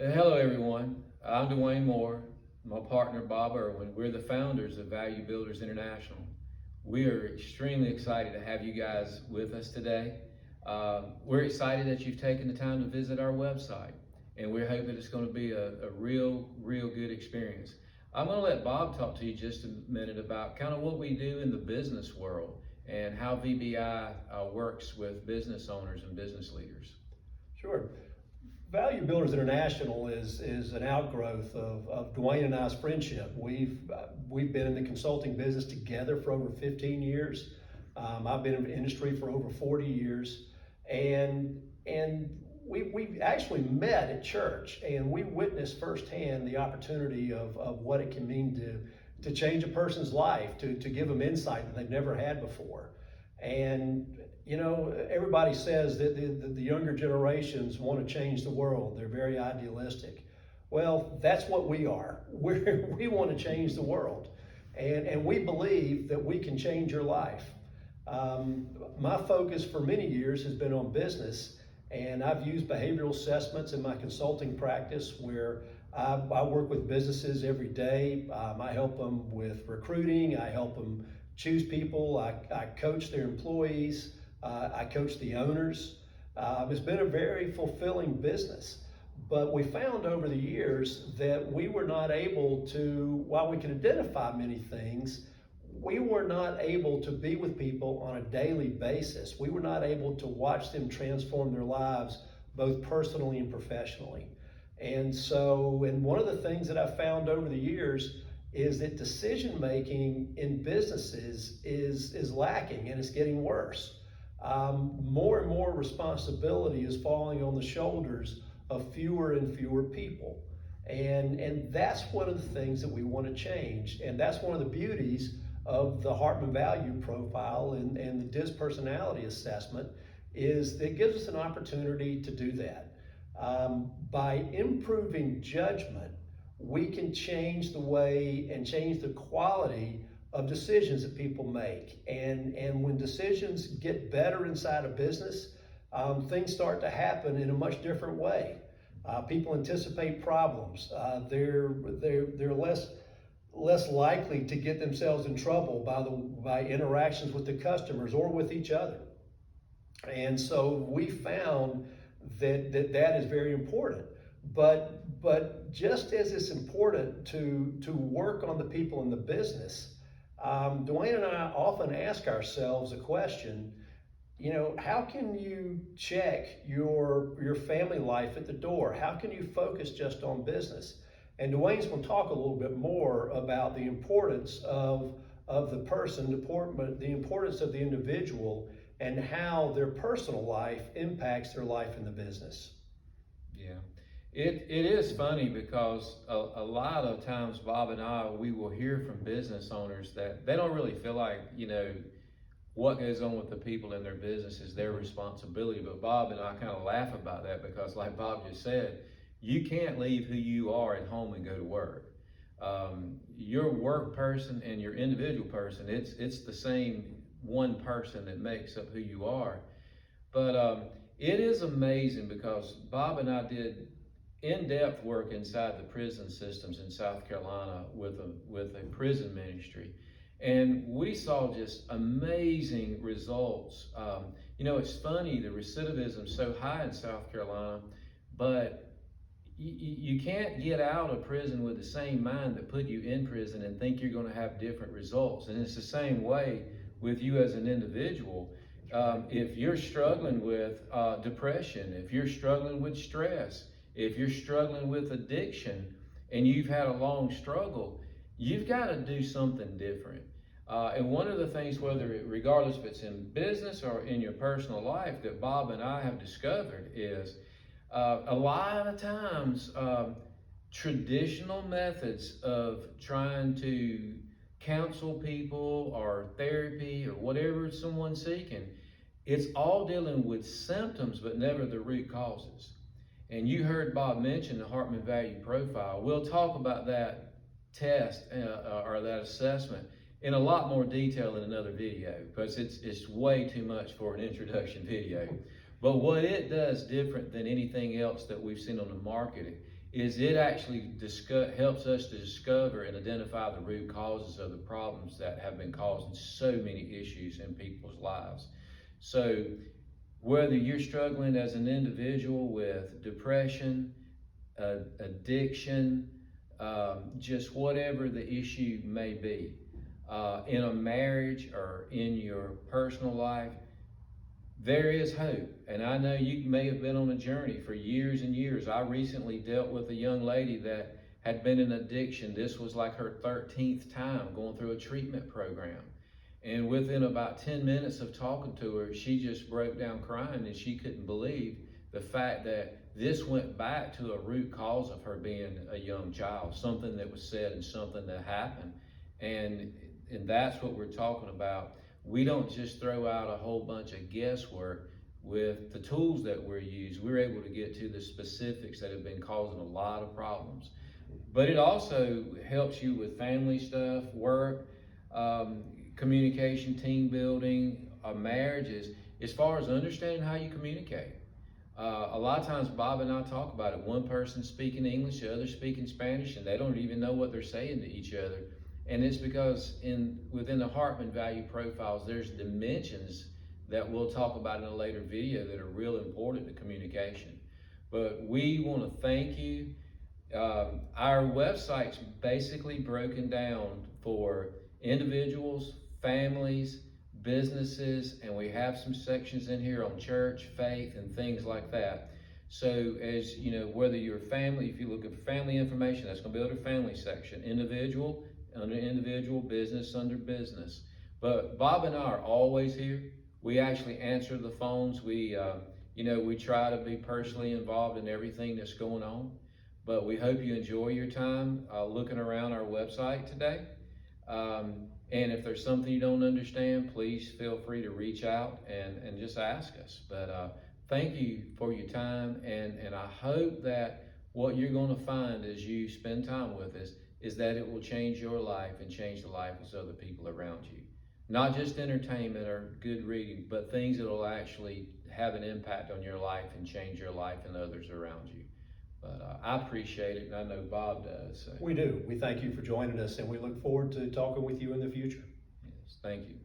Hello, everyone. I'm Dwayne Moore, my partner Bob Irwin. We're the founders of Value Builders International. We are extremely excited to have you guys with us today. We're excited that you've taken the time to visit our website, and we're hoping it's going to be a real good experience. I'm going to let Bob talk to you just a minute about kind of what we do in the business world and how VBI works with business owners and business leaders. Sure. Value Builders International is an outgrowth of Dwayne and I's friendship. We've been in the consulting business together for over 15 years. I've been in the industry for over 40 years, and we actually met at church, and we witnessed firsthand the opportunity of what it can mean to change a person's life, to give them insight that they've never had before. And everybody says that the younger generations want to change the world. They're very idealistic. Well, that's what we are. We want to change the world. And we believe that we can change your life. My focus for many years has been on business, and I've used behavioral assessments in my consulting practice where I work with businesses every day. I help them with recruiting. I help them choose people. I coach their employees. I coach the owners. It's been a very fulfilling business. But we found over the years that we were not able to, while we can identify many things, we were not able to be with people on a daily basis. We were not able to watch them transform their lives, both personally and professionally. And one of the things that I've found over the years is that decision making in businesses is lacking, and it's getting worse. More and more responsibility is falling on the shoulders of fewer and fewer people. And that's one of the things that we want to change. And that's one of the beauties of the Hartman Value Profile and the DIS personality assessment is that it gives us an opportunity to do that. By improving judgment, we can change the way and change the quality of decisions that people make. And when decisions get better inside a business, things start to happen in a much different way. People anticipate problems. They're less likely to get themselves in trouble by interactions with the customers or with each other. And so we found that is very important. But just as it's important to work on the people in the business, Dwayne and I often ask ourselves a question, how can you check your family life at the door? How can you focus just on business? And Dwayne's going to talk a little bit more about the importance of the person, the importance of the individual, and how their personal life impacts their life in the business. Yeah. It is funny because a lot of times Bob and I, we will hear from business owners that they don't really feel like, what goes on with the people in their business is their responsibility. But Bob and I kind of laugh about that because like Bob just said, you can't leave who you are at home and go to work. Your work person and your individual person, it's the same one person that makes up who you are. But it is amazing because Bob and I did in-depth work inside the prison systems in South Carolina with a prison ministry, and we saw just amazing results. It's funny, the recidivism is so high in South Carolina, but you can't get out of prison with the same mind that put you in prison and think you're going to have different results. And it's the same way with you as an individual. If you're struggling with depression, if you're struggling with stress, if you're struggling with addiction and you've had a long struggle, you've got to do something different. And one of the things, regardless if it's in business or in your personal life, that Bob and I have discovered is a lot of times traditional methods of trying to counsel people or therapy or whatever someone's seeking, it's all dealing with symptoms but never the root causes. And you heard Bob mention the Hartman Value Profile. We'll talk about that test or that assessment in a lot more detail in another video because it's way too much for an introduction video. But what it does different than anything else that we've seen on the market is it actually helps us to discover and identify the root causes of the problems that have been causing so many issues in people's lives. So whether you're struggling as an individual with depression, addiction, just whatever the issue may be, in a marriage or in your personal life, there is hope. And I know you may have been on a journey for years and years. I recently dealt with a young lady that had been in addiction. This was like her 13th time going through a treatment program. And within about 10 minutes of talking to her, she just broke down crying, and she couldn't believe the fact that this went back to a root cause of her being a young child, something that was said and something that happened. And that's what we're talking about. We don't just throw out a whole bunch of guesswork. With the tools that we're using, we're able to get to the specifics that have been causing a lot of problems. But it also helps you with family stuff, work, communication, team building, marriages, as far as understanding how you communicate. A lot of times Bob and I talk about it. One person speaking English, the other speaking Spanish, and they don't even know what they're saying to each other. And it's because within the Hartman value profiles, there's dimensions that we'll talk about in a later video that are real important to communication. But we want to thank you. Our website's basically broken down for individuals, families, businesses, and we have some sections in here on church, faith, and things like that. So as you know, whether you're a family, if you look at family information, that's going to be under family section. Individual, under individual, business under business. But Bob and I are always here. We actually answer the phones. We try to be personally involved in everything that's going on. But we hope you enjoy your time looking around our website today. And if there's something you don't understand, please feel free to reach out and just ask us. But thank you for your time, and I hope that what you're going to find as you spend time with us is that it will change your life and change the lives of other people around you. Not just entertainment or good reading, but things that will actually have an impact on your life and change your life and others around you. But I appreciate it, and I know Bob does. So. We do. We thank you for joining us, and we look forward to talking with you in the future. Yes, thank you.